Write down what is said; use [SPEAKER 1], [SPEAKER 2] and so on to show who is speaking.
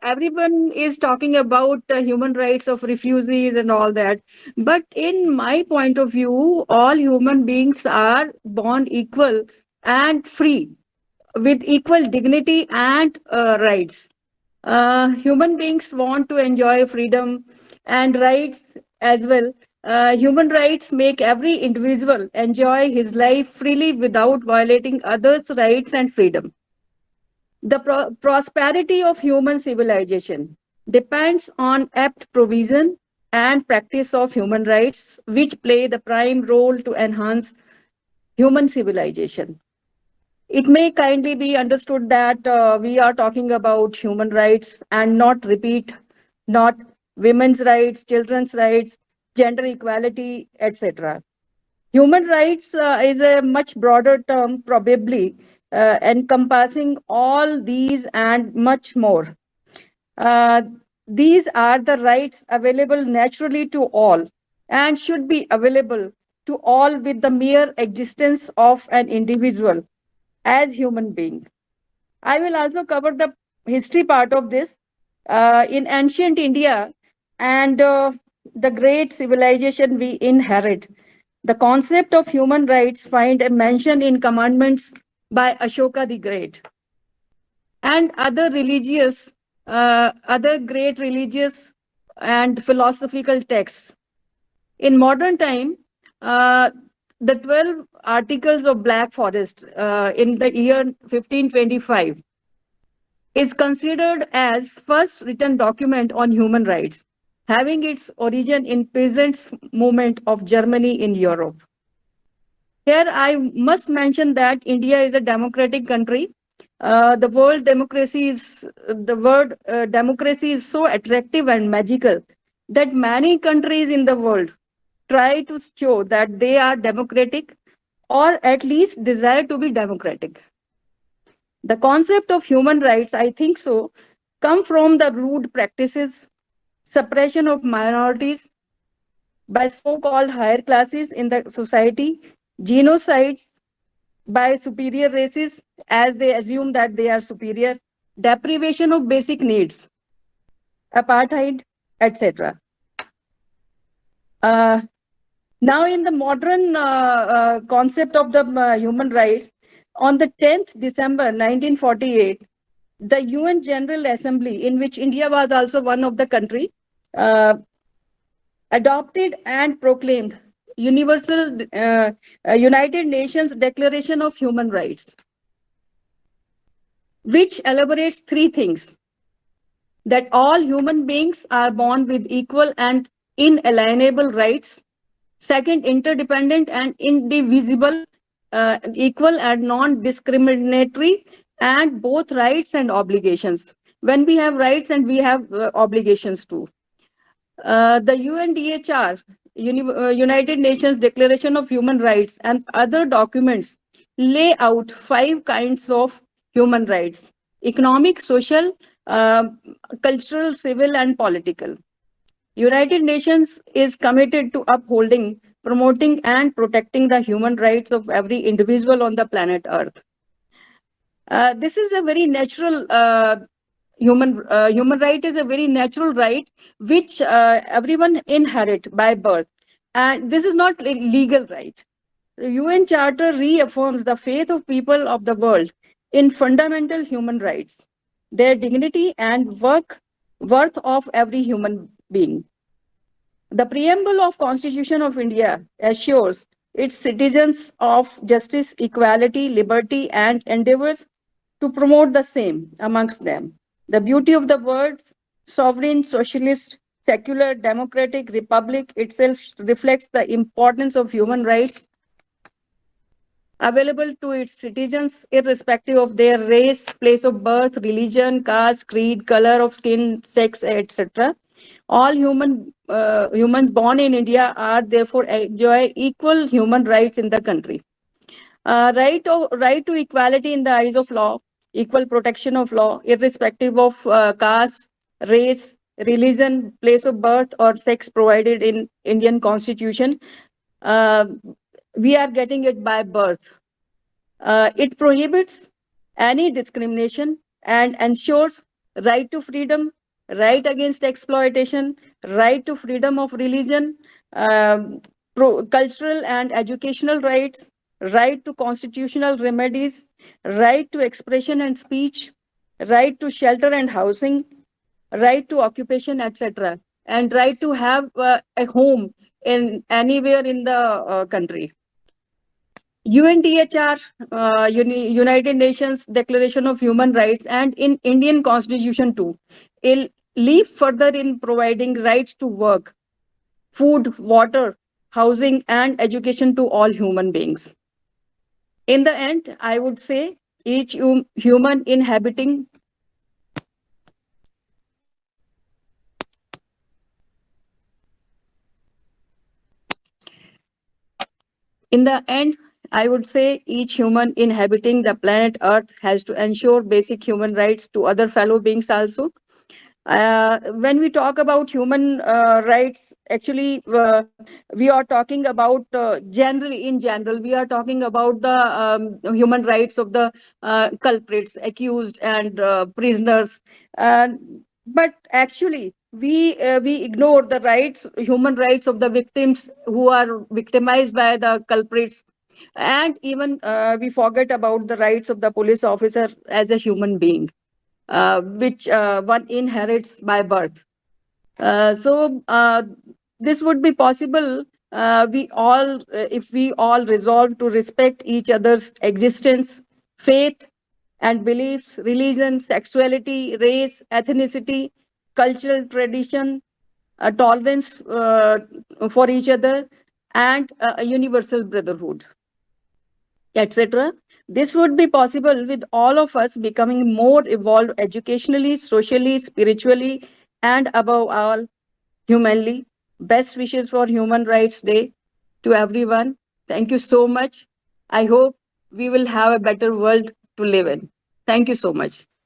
[SPEAKER 1] everyone is talking about human rights of refugees and all that. But in my point of view, all human beings are born equal and free with equal dignity and rights. Human beings want to enjoy freedom and rights as well. Human rights make every individual enjoy his life freely without violating others' rights and freedom. The prosperity of human civilization depends on apt provision and practice of human rights, which play the prime role to enhance human civilization. It may kindly be understood that we are talking about human rights and not women's rights, children's rights, gender equality, etc. Human rights is a much broader term, probably encompassing all these and much more. Uh, these are the rights available naturally to all and should be available to all with the mere existence of an individual as human being. I will also cover the history part of this. In ancient India and the great civilization we inherit, the concept of human rights find a mention in commandments by Ashoka the Great and other great religious and philosophical texts. In modern time, uh, the 12 articles of Black Forest in the year 1525 is considered as first written document on human rights, having its origin in peasants' movement of Germany in Europe. Here, I must mention that India is a democratic country. The word democracy is so attractive and magical that many countries in the world try to show that they are democratic or at least desire to be democratic. The concept of human rights, I think so, come from the rude practices, suppression of minorities by so-called higher classes in the society, genocides by superior races as they assume that they are superior, deprivation of basic needs, apartheid, etc. Uh, Now, in the modern concept of the human rights, on the 10th December 1948, the UN General Assembly, in which India was also one of the country, uh, adopted and proclaimed Universal United Nations Declaration of Human Rights, which elaborates three things: that all human beings are born with equal and inalienable rights. Second, interdependent and indivisible, equal and non-discriminatory, and both rights and obligations. When we have rights and we have obligations too. The UNDHR, United Nations Declaration of Human Rights, and other documents lay out five kinds of human rights: economic, social, uh, cultural, civil, and political. United Nations is committed to upholding, promoting, and protecting the human rights of every individual on the planet Earth. This is a very natural human right is a very natural right which everyone inherit by birth, and this is not a legal right. The UN Charter reaffirms the faith of people of the world in fundamental human rights, their dignity and worth of every human being. The preamble of Constitution of India assures its citizens of justice, equality, liberty, and endeavors to promote the same amongst them. The beauty of the words sovereign, socialist, secular, democratic, republic itself reflects the importance of human rights available to its citizens irrespective of their race, place of birth, religion, caste, creed, color of skin, sex, etc. All humans born in India are therefore enjoy equal human rights in the country. Right to equality in the eyes of law, equal protection of law, irrespective of caste, race, religion, place of birth, or sex provided in Indian Constitution. Uh, we are getting it by birth. It prohibits any discrimination and ensures right to freedom, right against exploitation, right to freedom of religion, um, cultural and educational rights, right to constitutional remedies, right to expression and speech, right to shelter and housing, right to occupation, etc., and right to have a home in anywhere in the country. UNDHR, United Nations Declaration of Human Rights, and in Indian Constitution too, will leap further in providing rights to work, food, water, housing, and education to all human beings. In the end, I would say each human inhabiting In the end, I would say each human inhabiting the planet Earth has to ensure basic human rights to other fellow beings also. When we talk about human rights, actually, we are talking about generally, in general, we are talking about the human rights of the culprits, accused, and prisoners. But actually, we ignore the rights, human rights of the victims who are victimized by the culprits, and even we forget about the rights of the police officer as a human being, which one inherits by birth. So this would be possible if we all resolve to respect each other's existence, faith and beliefs, religion, sexuality, race, ethnicity, cultural tradition, tolerance for each other, and a universal brotherhood, etc. This would be possible with all of us becoming more evolved educationally, socially, spiritually, and above all, humanly. Best wishes for Human Rights Day to everyone. Thank you so much. I hope we will have a better world to live in. Thank you so much.